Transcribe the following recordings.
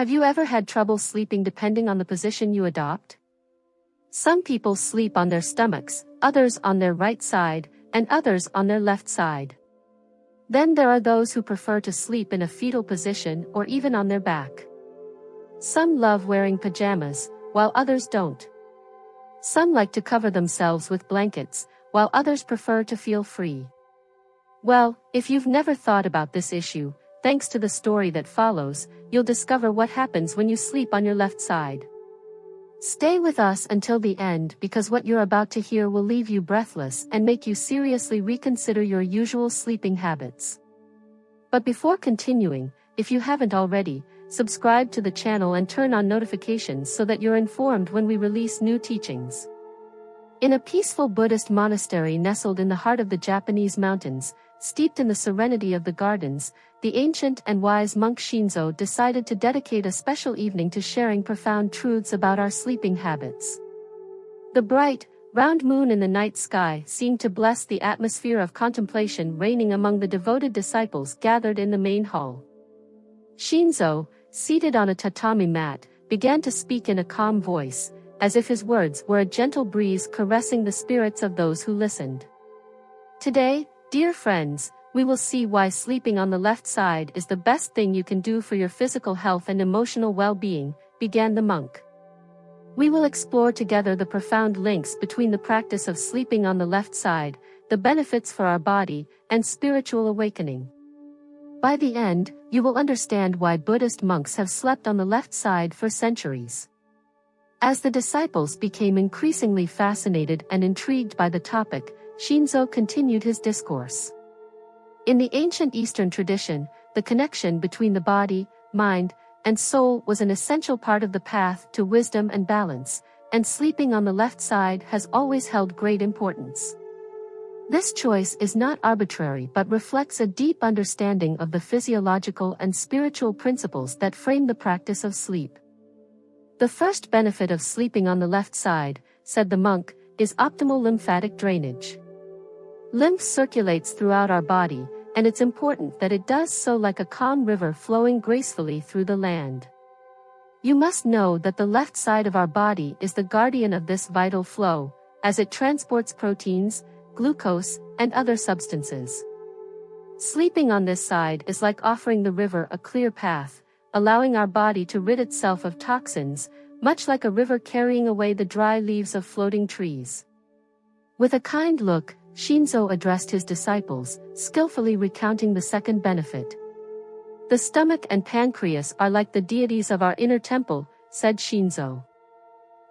Have you ever had trouble sleeping depending on the position you adopt? Some people sleep on their stomachs, others on their right side, and others on their left side. Then there are those who prefer to sleep in a fetal position or even on their back. Some love wearing pajamas, while others don't. Some like to cover themselves with blankets, while others prefer to feel free. Well, if you've never thought about this issue, thanks to the story that follows, you'll discover what happens when you sleep on your left side. Stay with us until the end because what you're about to hear will leave you breathless and make you seriously reconsider your usual sleeping habits. But before continuing, if you haven't already, subscribe to the channel and turn on notifications so that you're informed when we release new teachings. In a peaceful Buddhist monastery nestled in the heart of the Japanese mountains, steeped in the serenity of the gardens, the ancient and wise monk Shinzo decided to dedicate a special evening to sharing profound truths about our sleeping habits. The bright, round moon in the night sky seemed to bless the atmosphere of contemplation reigning among the devoted disciples gathered in the main hall. Shinzo, seated on a tatami mat, began to speak in a calm voice, as if his words were a gentle breeze caressing the spirits of those who listened. Today, dear friends, we will see why sleeping on the left side is the best thing you can do for your physical health and emotional well-being, began the monk. We will explore together the profound links between the practice of sleeping on the left side, the benefits for our body, and spiritual awakening. By the end, you will understand why Buddhist monks have slept on the left side for centuries. As the disciples became increasingly fascinated and intrigued by the topic, Shinzo continued his discourse. In the ancient Eastern tradition, the connection between the body, mind, and soul was an essential part of the path to wisdom and balance, and sleeping on the left side has always held great importance. This choice is not arbitrary but reflects a deep understanding of the physiological and spiritual principles that frame the practice of sleep. The first benefit of sleeping on the left side, said the monk, is optimal lymphatic drainage. Lymph circulates throughout our body, and it's important that it does so like a calm river flowing gracefully through the land. You must know that the left side of our body is the guardian of this vital flow, as it transports proteins, glucose, and other substances. Sleeping on this side is like offering the river a clear path, allowing our body to rid itself of toxins, much like a river carrying away the dry leaves of floating trees. With a kind look, Shinzo addressed his disciples, skillfully recounting the second benefit. The stomach and pancreas are like the deities of our inner temple, said Shinzo.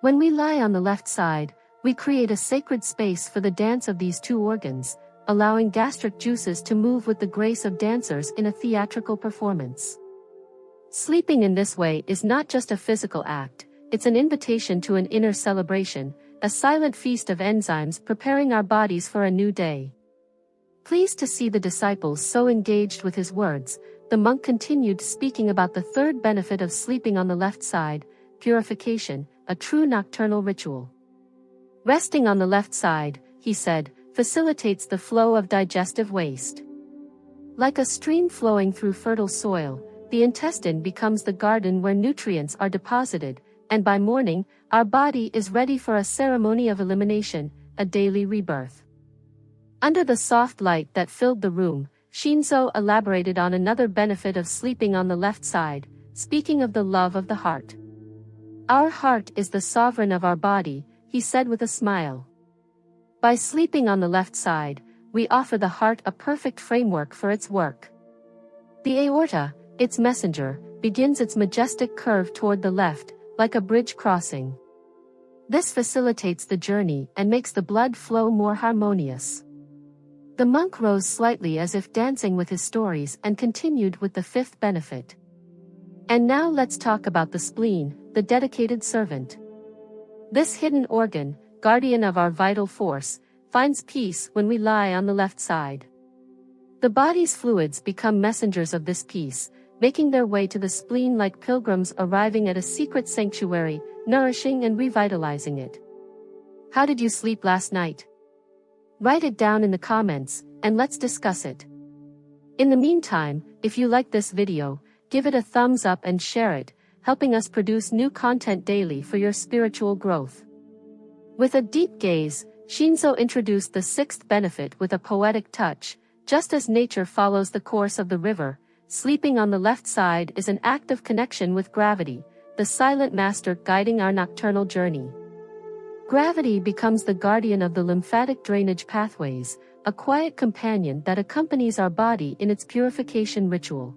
When we lie on the left side, we create a sacred space for the dance of these two organs, allowing gastric juices to move with the grace of dancers in a theatrical performance. Sleeping in this way is not just a physical act, it's an invitation to an inner celebration, a silent feast of enzymes preparing our bodies for a new day. Pleased to see the disciples so engaged with his words, the monk continued speaking about the third benefit of sleeping on the left side, purification, a true nocturnal ritual. Resting on the left side, he said, facilitates the flow of digestive waste. Like a stream flowing through fertile soil, the intestine becomes the garden where nutrients are deposited, and by morning, our body is ready for a ceremony of elimination, a daily rebirth. Under the soft light that filled the room, Shinzo elaborated on another benefit of sleeping on the left side, speaking of the love of the heart. Our heart is the sovereign of our body, he said with a smile. By sleeping on the left side, we offer the heart a perfect framework for its work. The aorta, its messenger, begins its majestic curve toward the left, like a bridge crossing. This facilitates the journey and makes the blood flow more harmonious. The monk rose slightly as if dancing with his stories and continued with the fifth benefit. And now let's talk about the spleen, the dedicated servant. This hidden organ, guardian of our vital force, finds peace when we lie on the left side. The body's fluids become messengers of this peace, making their way to the spleen like pilgrims arriving at a secret sanctuary, nourishing and revitalizing it. How did you sleep last night? Write it down in the comments, and let's discuss it. In the meantime, if you like this video, give it a thumbs up and share it. helping us produce new content daily for your spiritual growth. With a deep gaze, Shinzo introduced the sixth benefit with a poetic touch. Just as nature follows the course of the river, sleeping on the left side is an act of connection with gravity, the silent master guiding our nocturnal journey. Gravity becomes the guardian of the lymphatic drainage pathways, a quiet companion that accompanies our body in its purification ritual.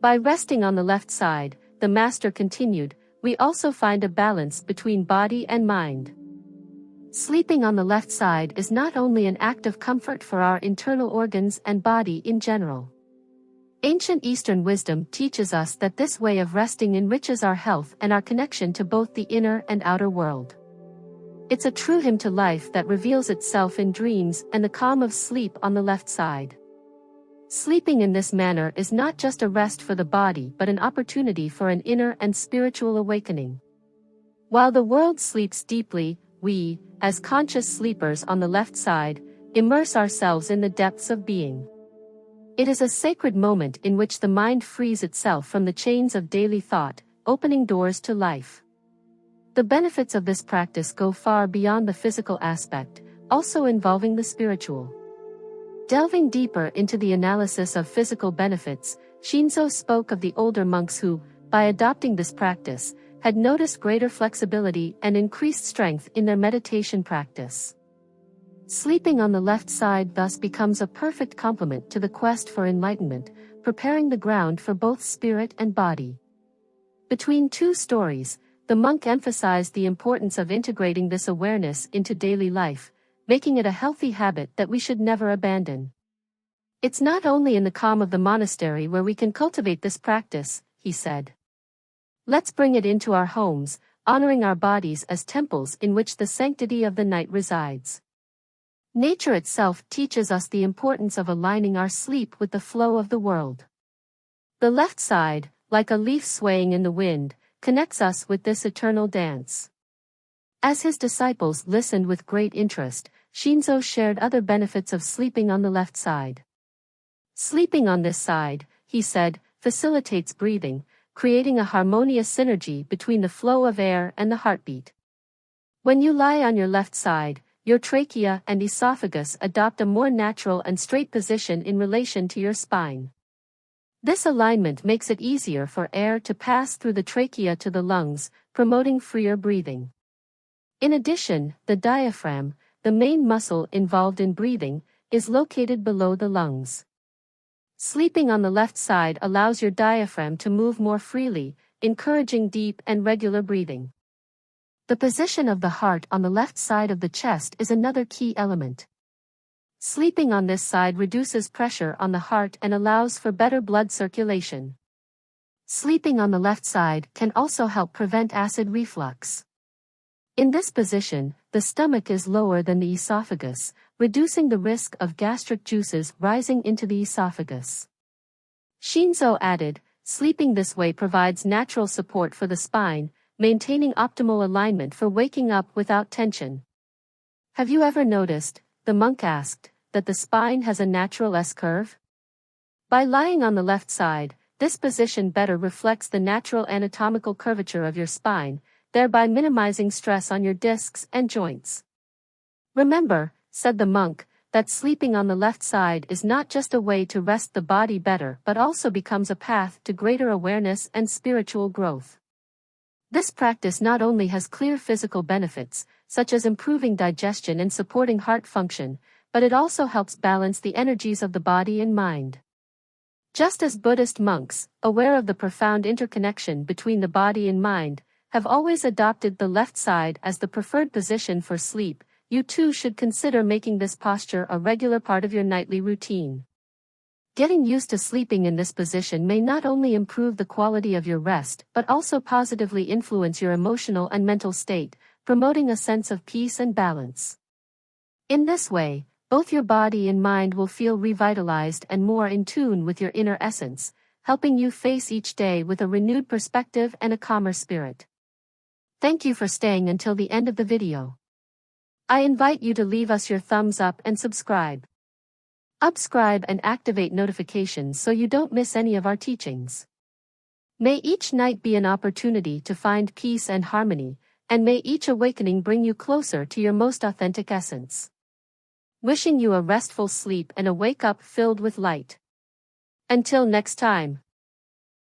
By resting on the left side, the master continued, we also find a balance between body and mind. Sleeping on the left side is not only an act of comfort for our internal organs and body in general. Ancient Eastern wisdom teaches us that this way of resting enriches our health and our connection to both the inner and outer world. It's a true hymn to life that reveals itself in dreams and the calm of sleep on the left side. Sleeping in this manner is not just a rest for the body but an opportunity for an inner and spiritual awakening. While the world sleeps deeply, we, as conscious sleepers on the left side, immerse ourselves in the depths of being. It is a sacred moment in which the mind frees itself from the chains of daily thought, opening doors to life. The benefits of this practice go far beyond the physical aspect, also involving the spiritual. Delving deeper into the analysis of physical benefits, Shinzo spoke of the older monks who, by adopting this practice, had noticed greater flexibility and increased strength in their meditation practice. Sleeping on the left side thus becomes a perfect complement to the quest for enlightenment, preparing the ground for both spirit and body. Between two stories, the monk emphasized the importance of integrating this awareness into daily life, making it a healthy habit that we should never abandon. It's not only in the calm of the monastery where we can cultivate this practice, he said. Let's bring it into our homes, honoring our bodies as temples in which the sanctity of the night resides. Nature itself teaches us the importance of aligning our sleep with the flow of the world. The left side, like a leaf swaying in the wind, connects us with this eternal dance. As his disciples listened with great interest, Shinzo shared other benefits of sleeping on the left side. Sleeping on this side, he said, facilitates breathing, creating a harmonious synergy between the flow of air and the heartbeat. When you lie on your left side, your trachea and esophagus adopt a more natural and straight position in relation to your spine. This alignment makes it easier for air to pass through the trachea to the lungs, promoting freer breathing. In addition, the diaphragm, the main muscle involved in breathing, is located below the lungs. Sleeping on the left side allows your diaphragm to move more freely, encouraging deep and regular breathing. The position of the heart on the left side of the chest is another key element. Sleeping on this side reduces pressure on the heart and allows for better blood circulation. Sleeping on the left side can also help prevent acid reflux. In this position, the stomach is lower than the esophagus, reducing the risk of gastric juices rising into the esophagus. Shinzo added, sleeping this way provides natural support for the spine, maintaining optimal alignment for waking up without tension. Have you ever noticed, the monk asked, that the spine has a natural S-curve? By lying on the left side, this position better reflects the natural anatomical curvature of your spine, thereby minimizing stress on your discs and joints. Remember, said the monk, that sleeping on the left side is not just a way to rest the body better but also becomes a path to greater awareness and spiritual growth. This practice not only has clear physical benefits, such as improving digestion and supporting heart function, but it also helps balance the energies of the body and mind. Just as Buddhist monks, aware of the profound interconnection between the body and mind, have always adopted the left side as the preferred position for sleep, you too should consider making this posture a regular part of your nightly routine. Getting used to sleeping in this position may not only improve the quality of your rest but also positively influence your emotional and mental state, promoting a sense of peace and balance. In this way, both your body and mind will feel revitalized and more in tune with your inner essence, helping you face each day with a renewed perspective and a calmer spirit. Thank you for staying until the end of the video. I invite you to leave us your thumbs up and subscribe. Subscribe and activate notifications so you don't miss any of our teachings. May each night be an opportunity to find peace and harmony, and may each awakening bring you closer to your most authentic essence. Wishing you a restful sleep and a wake-up filled with light. Until next time.